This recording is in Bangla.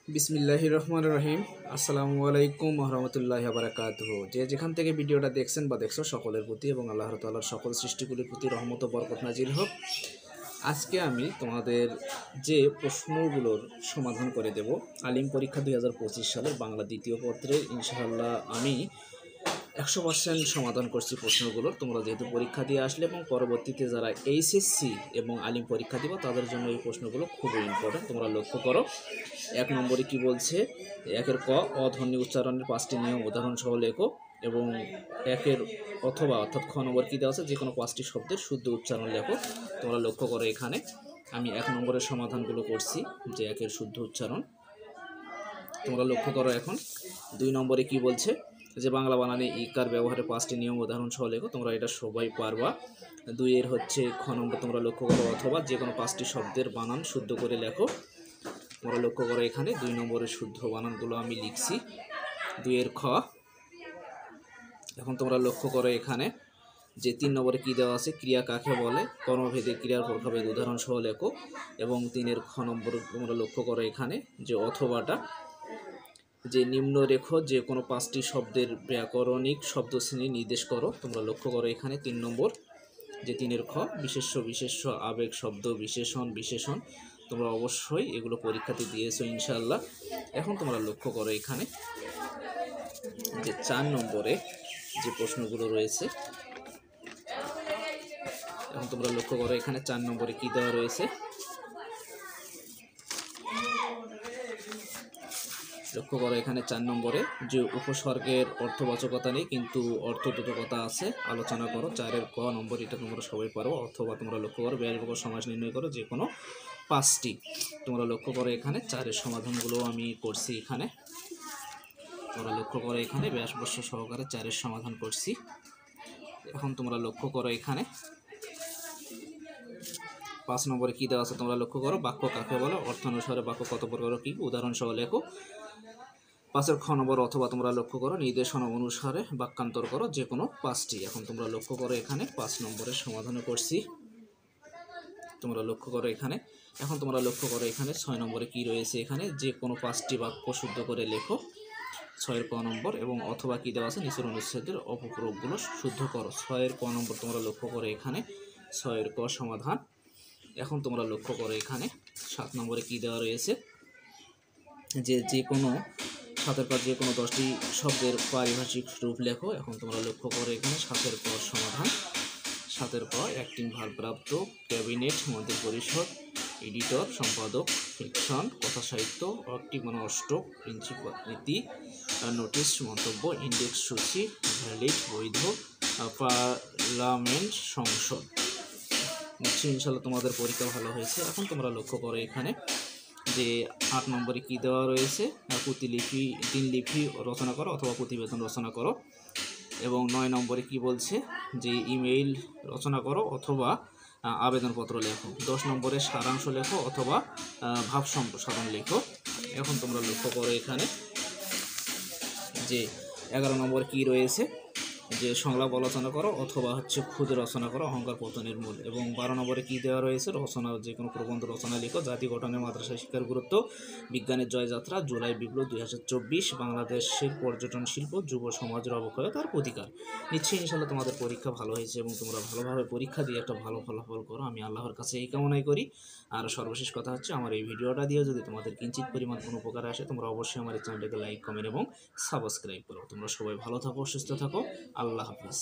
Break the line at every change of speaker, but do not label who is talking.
বিসমিল্লাহির রহমানির রহিম। আসসালামু আলাইকুম রহমতুল্লাহি বারাকাতুহু। যে যেখান থেকে ভিডিওটা দেখছেন বা দেখছো সকলের প্রতি এবং আল্লাহ তাআলার সকল সৃষ্টিগুলির প্রতি রহমত ও বরকত নাজিল হোক। আজকে আমি তোমাদের যে প্রশ্নগুলোর সমাধান করে দেব আলিম পরীক্ষা 2025 সালের বাংলা দ্বিতীয় পত্রের ইনশাআল্লাহ আমি 100% সমাধান করছি প্রশ্নগুলোর। তোমরা যেহেতু পরীক্ষা দিয়ে আসলে এবং পরবর্তীতে যারা এইচএসসি এবং আলিম পরীক্ষা দিব তাদের জন্য এই প্রশ্নগুলো খুবই ইম্পর্টেন্ট। তোমরা লক্ষ্য করো, 1 নম্বরে কি বলছে, 1-এর ক অধ্বনি উচ্চারণের 5টি নিয়ম উদাহরণ সহ লেখো। এবং 1-এর অথবা অর্থাৎ খ নম্বর কী দেওয়া আছে, যে কোনো 5টি শব্দের শুদ্ধ উচ্চারণ লেখো। তোমরা লক্ষ্য করো, এখানে আমি 1 নম্বরের সমাধানগুলো করছি, যে 1-এর শুদ্ধ উচ্চারণ। তোমরা লক্ষ্য করো এখন 2 নম্বরে কি বলছে, যে বাংলা বানানে ইকার ব্যবহারের 5টি নিয়ম উদাহরণ সহ লেখো। তোমরা এটা সবাই পারবা। 2-এর হচ্ছে খ নম্বর, তোমরা লক্ষ্য করো অথবা যে কোনো 5টি শব্দের বানান শুদ্ধ করে লেখো। তোমরা লক্ষ্য করো এখানে 2 নম্বরের শুদ্ধ বানানগুলো আমি লিখছি। 2-এর খ। এখন তোমরা লক্ষ্য করো এখানে যে 3 নম্বরে কী দেওয়া আছে, ক্রিয়া কাকে বলে, কর্মভেদে ক্রিয়ার প্রকারভেদ উদাহরণ সহ লেখো। এবং 3-এর খ নম্বর তোমরা লক্ষ্য করো এখানে যে অথবাটা, যে নিম্নরেখ যে কোনো 5টি শব্দের ব্যাকরণিক শব্দশ্রেণী নির্দেশ করো। তোমরা লক্ষ্য করো এখানে 3 নম্বর, যে 3-এর খ বিশেষ্য বিশেষ্য আবেগ শব্দ বিশেষণ বিশেষণ। তোমরা অবশ্যই এগুলো পরীক্ষাতে দিয়েছো ইনশাআল্লাহ। এখন তোমরা লক্ষ্য করো এখানে যে 4 নম্বরে যে প্রশ্নগুলো রয়েছে। এখন তোমরা লক্ষ্য করো এখানে 4 নম্বরে কি দেওয়া রয়েছে। লক্ষ্য করো এখানে 4 নম্বরে যে উপসর্গের অর্থবাচকতা নেই কিন্তু অর্থবোধকতা আছে, আলোচনা করো। 4-এর ক নম্বর, এটা তোমরা সবাই পারো। অথবা তোমরা লক্ষ্য করো ব্যয়বহুল সমাস নির্ণয় করো, যে কোনো 5টি। তোমরা লক্ষ্য করো এখানে 4-এর সমাধানগুলো আমি করছি এখানে। তোমরা লক্ষ্য করো এখানে ব্যাসবর্ষ সহকারে 4-এর সমাধান করছি। এখন তোমরা লক্ষ্য করো এখানে 5 নম্বরে কী দেওয়া আছে, তোমরা লক্ষ্য করো বাক্য কাকে বলো, অর্থানুসারে বাক্য কত প্রকার কি, উদাহরণ সহ লেখো। 5-এর খ নম্বর অথবা তোমরা লক্ষ্য করো নির্দেশনা অনুসারে বাক্যান্তর করো, যে কোনো 5টি। এখন তোমরা লক্ষ্য করো এখানে 5 নম্বরের সমাধান করছি। তোমরা লক্ষ্য করো এখানে। এখন তোমরা লক্ষ্য করো এখানে 6 নম্বরে কি রয়েছে, এখানে যে কোনো 5টি বাক্য শুদ্ধ করে লেখো। 6-এর ক নম্বর এবং অথবা কি দেওয়া আছে, নিচের অনুচ্ছেদের অপপ্রয়োগগুলো শুদ্ধ করো। 6-এর ক নম্বর তোমরা লক্ষ্য করো এখানে 6-এর ক সমাধান। এখন তোমরা লক্ষ্য করো এখানে 7 নম্বরে কি দেওয়া রয়েছে, যে কোনো 7-এর পর যে কোনো 10টি শব্দের পারিভাষিক রূপ লেখো। এখন তোমরা লক্ষ্য করো এখানে 7-এর ক সমাধান। 7-এর ক অ্যাক্টিং ভারপ্রাপ্ত, ক্যাবিনেট, মন্ত্রী পরিষদ, এডিটর, সম্পাদক, ফিকশন, কথা সাহিত্য, অ্যাক্টিভ মানে অষ্টক, প্রিন্সিপাল নীতি, নোটিশ মন্তব্য, ইন্ডেক্স সূচি, ভ্যালিড বৈধ, পার্লামেন্ট সংসদ। নিশ্চয়ই ইনশাল্লাহ তোমাদের পরীক্ষা ভালো হয়েছে। এখন তোমরা লক্ষ্য করো এখানে যে 8 নম্বরে কি দেওয়া রয়েছে, প্রতিলিপি 3 লিপি রচনা করো অথবা প্রতিবেদন রচনা করো। এবং 9 নম্বরে কি বলছে, যে ইমেইল রচনা করো অথবা আবেদনপত্র লেখো। 10 নম্বরে সারাংশ লেখো অথবা ভাব সম্প্রসারণ লেখো। এখন তোমরা লক্ষ্য করো এখানে যে 11 নম্বরে কি রয়েছে, যে সংলাপ আলোচনা করো অথবা ক্ষুদে রচনা করো, অহংকার পতনের মূল। এবং 12 নম্বরে কী দেওয়া রয়েছে, রচনা যে কোনো প্রবন্ধ রচনা লিখো। জাতি গঠনে মাদ্রাসা শিক্ষার গুরুত্ব, বিজ্ঞানের জয়যাত্রা, জুলাই বিপ্লব 2024, বাংলাদেশের পর্যটন শিল্প, যুব সমাজের অবক্ষয়তার প্রতিকার। নিশ্চয়ই ইনশাল্লাহ তোমাদের পরীক্ষা ভালো হয়েছে এবং তোমরা ভালোভাবে পরীক্ষা দিয়ে একটা ভালো ফলাফল করো, আমি আল্লাহর কাছে এই কামনাই করি। আর সর্বশেষ কথা হচ্ছে, আমার এই ভিডিওটা দিয়ে যদি তোমাদের কিঞ্চিত পরিমাণ কোনো উপকার আসে, তোমরা অবশ্যই আমার এই চ্যানেলটাকে লাইক, কমেন্ট এবং সাবস্ক্রাইব করো। তোমরা সবাই ভালো থাকো, সুস্থ থাকো। আল্লাহ হাফিজ।